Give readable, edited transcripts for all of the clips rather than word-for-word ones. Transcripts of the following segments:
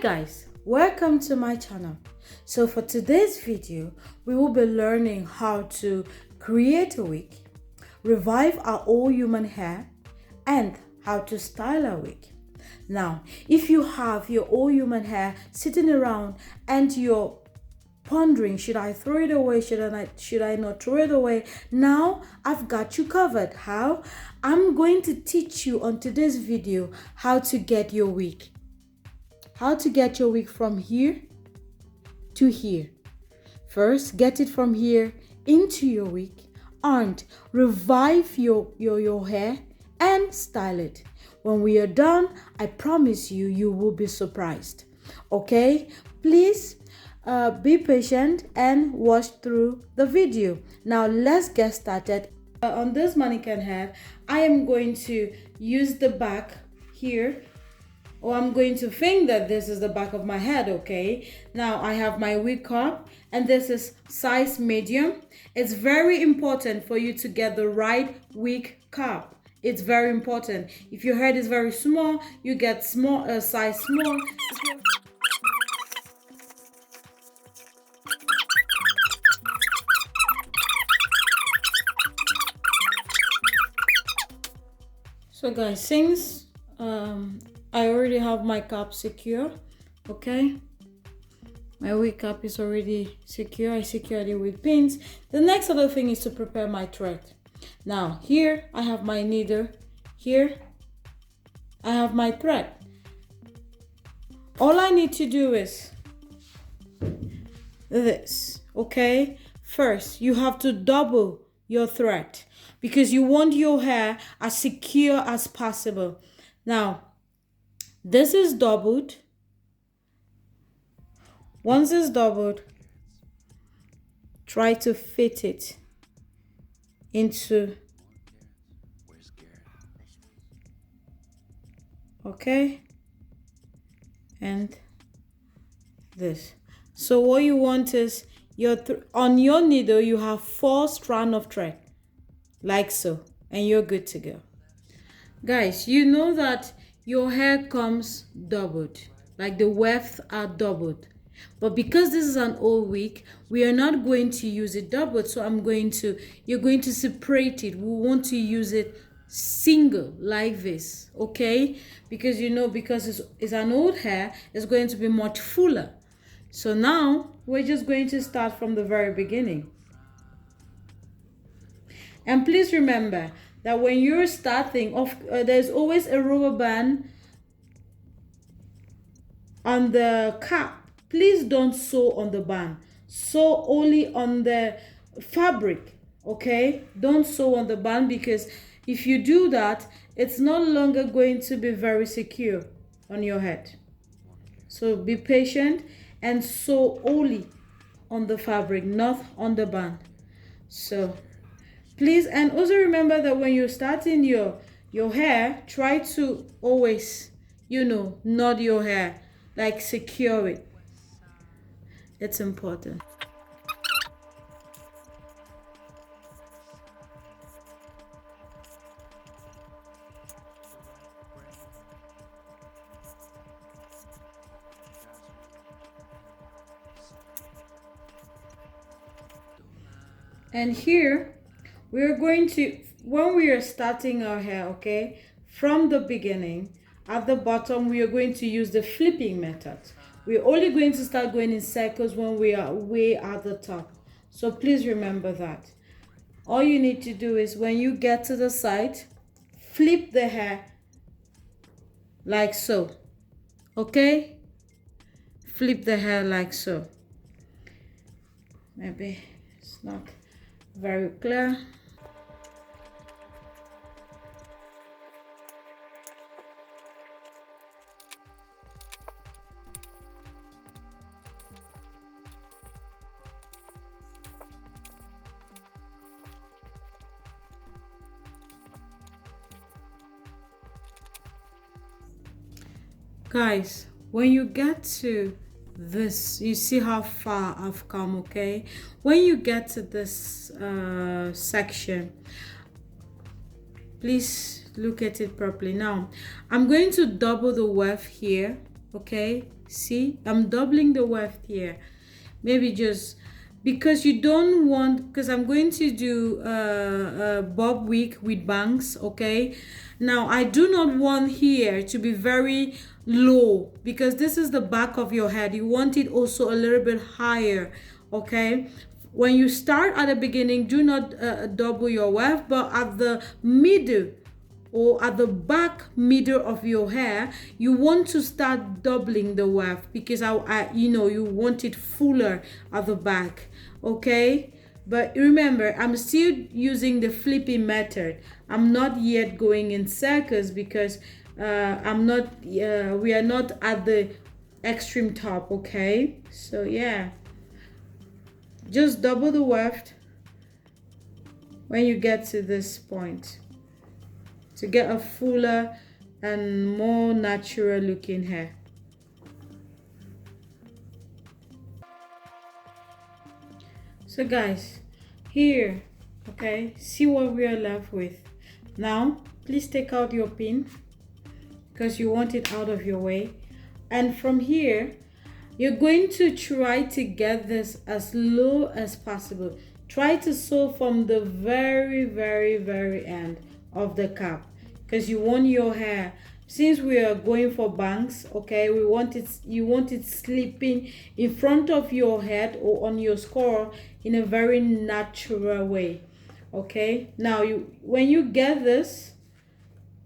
guys, welcome to my channel. So for today's video, we will be learning how to create a wig, revive our all human hair, and how to style a wig. Now, if you have your all human hair sitting around and you're pondering, should I throw it away, should I not throw it away, now I've got you covered. How? I'm going to teach you on today's video how to get your wig. How to get your wig from here to here. First, get it from here into your wig and revive your hair and style it. When we are done, I promise you will be surprised. Okay? Please be patient and watch through the video. Now let's get started. On this mannequin head, I am going to use the back here. Or I'm going to think that this is the back of my head, okay? Now I have my wig cap and this is size medium. It's very important for you to get the right wig cap. It's very important. If your head is very small, you get size small. So guys, since I already have my cap secure, okay? My wig cap is already secure. I secured it with pins. The next other thing is to prepare my thread. Now here I have my needle. Here I have my thread. All I need to do is this, okay? First, you have to double your thread because you want your hair as secure as possible. Now, this is doubled. Once it's doubled, try to fit it into, okay, and this. So what you want is on your needle you have 4 strands of thread, like so, and you're good to go. Guys, you know that your hair comes doubled, like the wefts are doubled. But because this is an old wig, we are not going to use it doubled. So you're going to separate it. We want to use it single like this, okay? Because because it's an old hair, it's going to be much fuller. So now we're just going to start from the very beginning. And please remember that when you're starting off, there's always a rubber band on the cap. Please don't sew on the band. Sew only on the fabric, okay? Don't sew on the band because if you do that, it's no longer going to be very secure on your head. So be patient and sew only on the fabric, not on the band. So please, and also remember that when you're starting your hair, try to always, knot your hair, like secure it. It's important. And here we're going to, when we are starting our hair, okay, from the beginning, at the bottom we are going to use the flipping method. We're only going to start going in circles when we are way at the top. So please remember that. All you need to do is when you get to the side, flip the hair like so, okay? Flip the hair like so. Maybe it's not very clear. Guys, when you get to this, you see how far I've come, okay? When you get to this section, please look at it properly. Now I'm going to double the weft here, Okay, see, I'm doubling the weft here. Maybe just because you don't want, because I'm going to do a bob wig with bangs. Okay, now I do not want here to be very low, because this is the back of your head. You want it also a little bit higher. Okay, when you start at the beginning, do not double your weft, but at the middle or at the back middle of your hair, you want to start doubling the weft, because you want it fuller at the back. Okay, but remember, I'm still using the flipping method. I'm not yet going in circles, because we are not at the extreme top. Okay, so yeah, just double the weft when you get to this point, to get a fuller and more natural looking hair. So guys, here, okay, see what we are left with. Now please take out your pin, because you want it out of your way. And from here, you're going to try to get this as low as possible. Try to sew from the very, very, very end of the cap, because you want your hair, since we are going for bangs, okay, you want it slipping in front of your head or on your skull in a very natural way. Okay, now when you get this,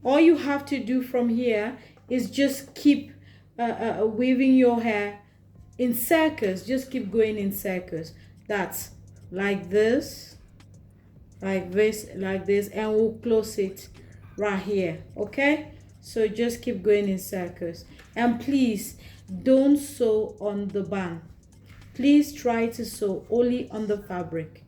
all you have to do from here is just keep weaving your hair in circles. Just keep going in circles. That's like this, like this, like this, and we'll close it right here. Okay, so just keep going in circles, and please don't sew on the band. Please try to sew only on the fabric.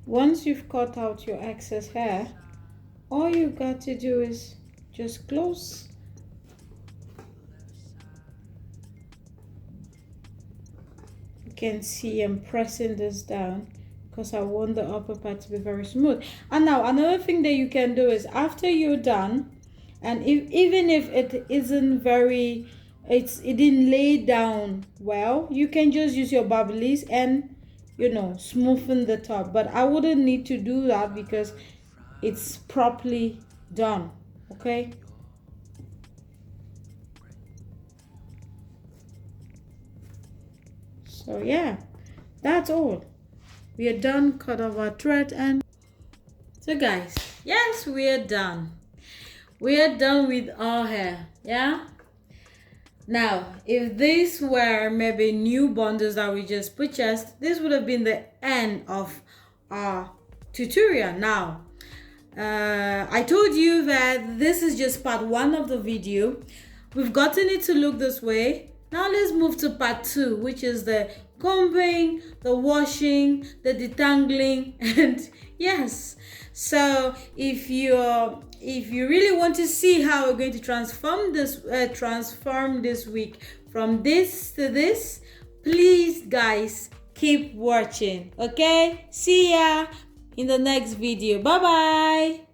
Once you've cut out your excess hair, all you got to do is just close. You can see I'm pressing this down because I want the upper part to be very smooth. And now another thing that you can do is, after you're done, and even if it isn't very, it didn't lay down well, you can just use your Babyliss and smoothen the top. But I wouldn't need to do that because it's properly done. Okay, so yeah, that's all. We are done. Cut off our thread. And so guys, yes, we are done. We are done with our hair. Yeah, now if these were maybe new bundles that we just purchased, this would have been the end of our tutorial. Now I told you that this is just part 1 of the video. We've gotten it to look this way. Now let's move to part 2, which is the combing, the washing, the detangling, and yes. So if you really want to see how we're going to transform this week from this to this, please guys, keep watching. Okay, see ya in the next video. Bye bye.